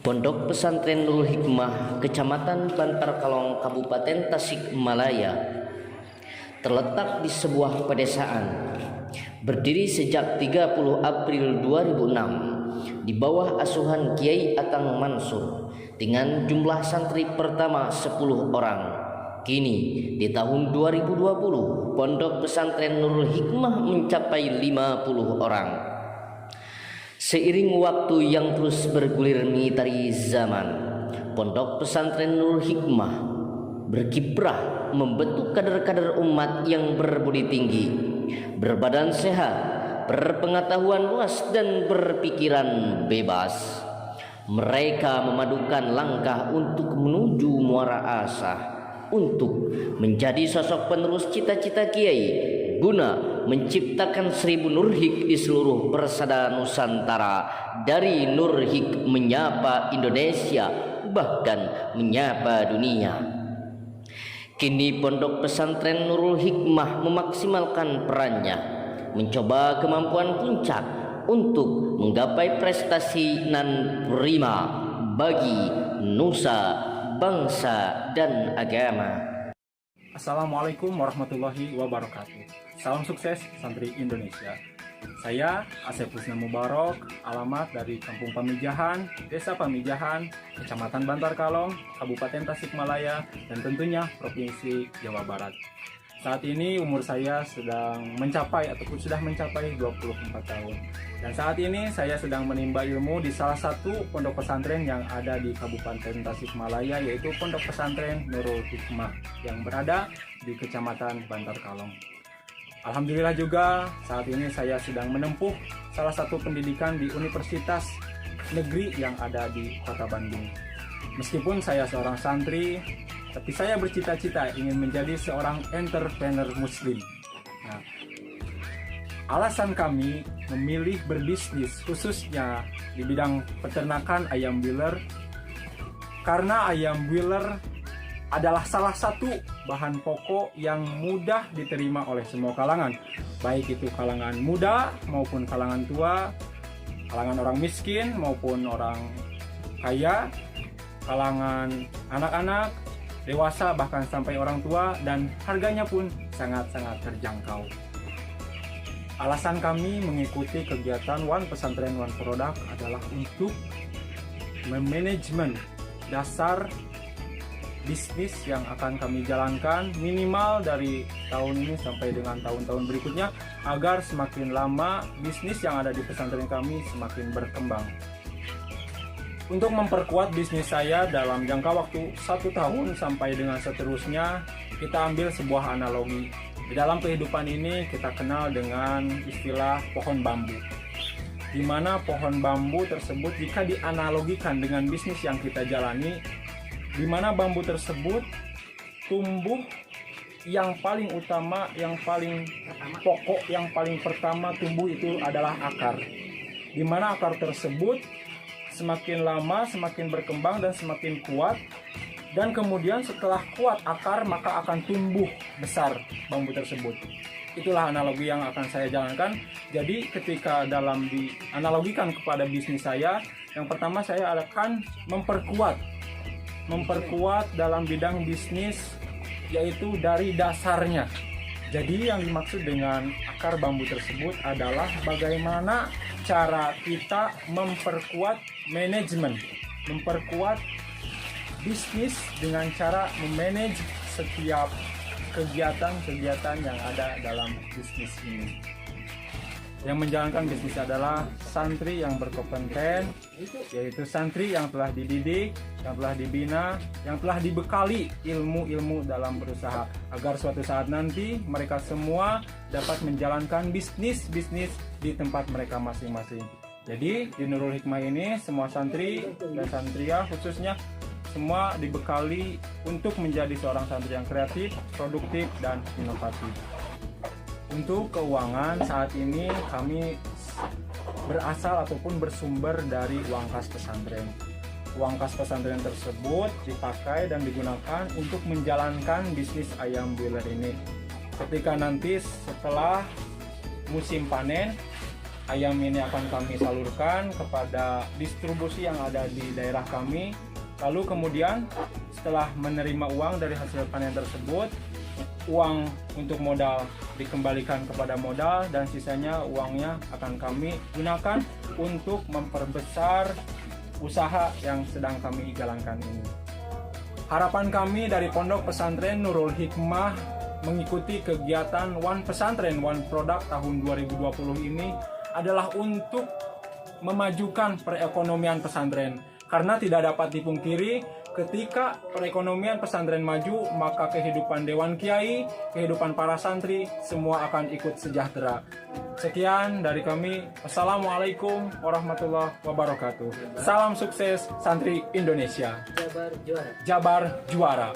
Pondok Pesantren Nurul Hikmah, Kecamatan Bantar Kalong, Kabupaten Tasikmalaya, terletak di sebuah pedesaan. Berdiri sejak 30 April 2006 di bawah asuhan Kiai Atang Mansur dengan jumlah santri pertama 10 orang. Kini di tahun 2020 Pondok Pesantren Nurul Hikmah mencapai 50 orang. Seiring waktu yang terus bergulir mengitari zaman, Pondok Pesantren Nurul Hikmah berkiprah membentuk kader-kader umat yang berbudi tinggi, berbadan sehat, berpengetahuan luas dan berpikiran bebas. Mereka memadukan langkah untuk menuju muara asah, untuk menjadi sosok penerus cita-cita Kiai, guna menciptakan 1000 Nurhik di seluruh persada Nusantara, dari Nurhik menyapa Indonesia, bahkan menyapa dunia. Kini Pondok Pesantren Nurul Hikmah memaksimalkan perannya, mencoba kemampuan puncak untuk menggapai prestasi nan prima bagi nusa, bangsa, dan agama. Assalamualaikum warahmatullahi wabarakatuh. Salam sukses santri Indonesia. Saya Asep Husna Mubarok, alamat dari Kampung Pamijahan, Desa Pamijahan, Kecamatan Bantar Kalong, Kabupaten Tasikmalaya, dan tentunya Provinsi Jawa Barat. Saat ini umur saya sedang mencapai ataupun sudah mencapai 24 tahun. Dan saat ini saya sedang menimba ilmu di salah satu pondok pesantren yang ada di Kabupaten Tasikmalaya, yaitu Pondok Pesantren Nurul Hikmah yang berada di Kecamatan Bantar Kalong. Alhamdulillah juga saat ini saya sedang menempuh salah satu pendidikan di Universitas Negeri yang ada di Kota Bandung. Meskipun saya seorang santri, tapi saya bercita-cita ingin menjadi seorang entrepreneur muslim. Nah, alasan kami memilih berbisnis khususnya di bidang peternakan ayam broiler, karena ayam broiler adalah salah satu bahan pokok yang mudah diterima oleh semua kalangan, baik itu kalangan muda maupun kalangan tua, kalangan orang miskin maupun orang kaya, kalangan anak-anak, dewasa, bahkan sampai orang tua, dan harganya pun sangat-sangat terjangkau. Alasan kami mengikuti kegiatan One Pesantren One Product adalah untuk memanajemen dasar bisnis yang akan kami jalankan minimal dari tahun ini sampai dengan tahun-tahun berikutnya, agar semakin lama bisnis yang ada di pesantren kami semakin berkembang. Untuk memperkuat bisnis saya dalam jangka waktu 1 tahun sampai dengan seterusnya, kita ambil sebuah analogi. Di dalam kehidupan ini kita kenal dengan istilah pohon bambu, di mana pohon bambu tersebut jika dianalogikan dengan bisnis yang kita jalani, di mana bambu tersebut tumbuh, yang paling utama, yang paling pokok, yang paling pertama tumbuh itu adalah akar, di mana akar tersebut semakin lama semakin berkembang dan semakin kuat, dan kemudian setelah kuat akar maka akan tumbuh besar bambu tersebut. Itulah analogi yang akan saya jalankan. Jadi ketika dalam dianalogikan kepada bisnis saya, yang pertama saya akan memperkuat dalam bidang bisnis, yaitu dari dasarnya. Jadi yang dimaksud dengan akar bambu tersebut adalah bagaimana cara kita memperkuat manajemen, memperkuat bisnis dengan cara memanage setiap kegiatan-kegiatan yang ada dalam bisnis ini. Yang menjalankan bisnis adalah santri yang berkompeten, yaitu santri yang telah dididik, yang telah dibina, yang telah dibekali ilmu-ilmu dalam berusaha, agar suatu saat nanti mereka semua dapat menjalankan bisnis-bisnis di tempat mereka masing-masing. Jadi di Nurul Hikmah ini semua santri dan santria khususnya semua dibekali untuk menjadi seorang santri yang kreatif, produktif, dan inovatif. Untuk keuangan saat ini kami berasal ataupun bersumber dari uang kas pesantren. Uang kas pesantren tersebut dipakai dan digunakan untuk menjalankan bisnis ayam broiler ini. Ketika nanti setelah musim panen, ayam ini akan kami salurkan kepada distribusi yang ada di daerah kami. Lalu kemudian setelah menerima uang dari hasil panen tersebut, uang untuk modal dikembalikan kepada modal dan sisanya uangnya akan kami gunakan untuk memperbesar usaha yang sedang kami jalankan ini. Harapan kami dari Pondok Pesantren Nurul Hikmah mengikuti kegiatan One Pesantren One Product tahun 2020 ini adalah untuk memajukan perekonomian pesantren. Karena tidak dapat dipungkiri, ketika perekonomian pesantren maju, maka kehidupan Dewan Kiai, kehidupan para santri, semua akan ikut sejahtera. Sekian dari kami. Assalamualaikum warahmatullahi wabarakatuh. Salam sukses santri Indonesia. Jabar juara. Jabar juara.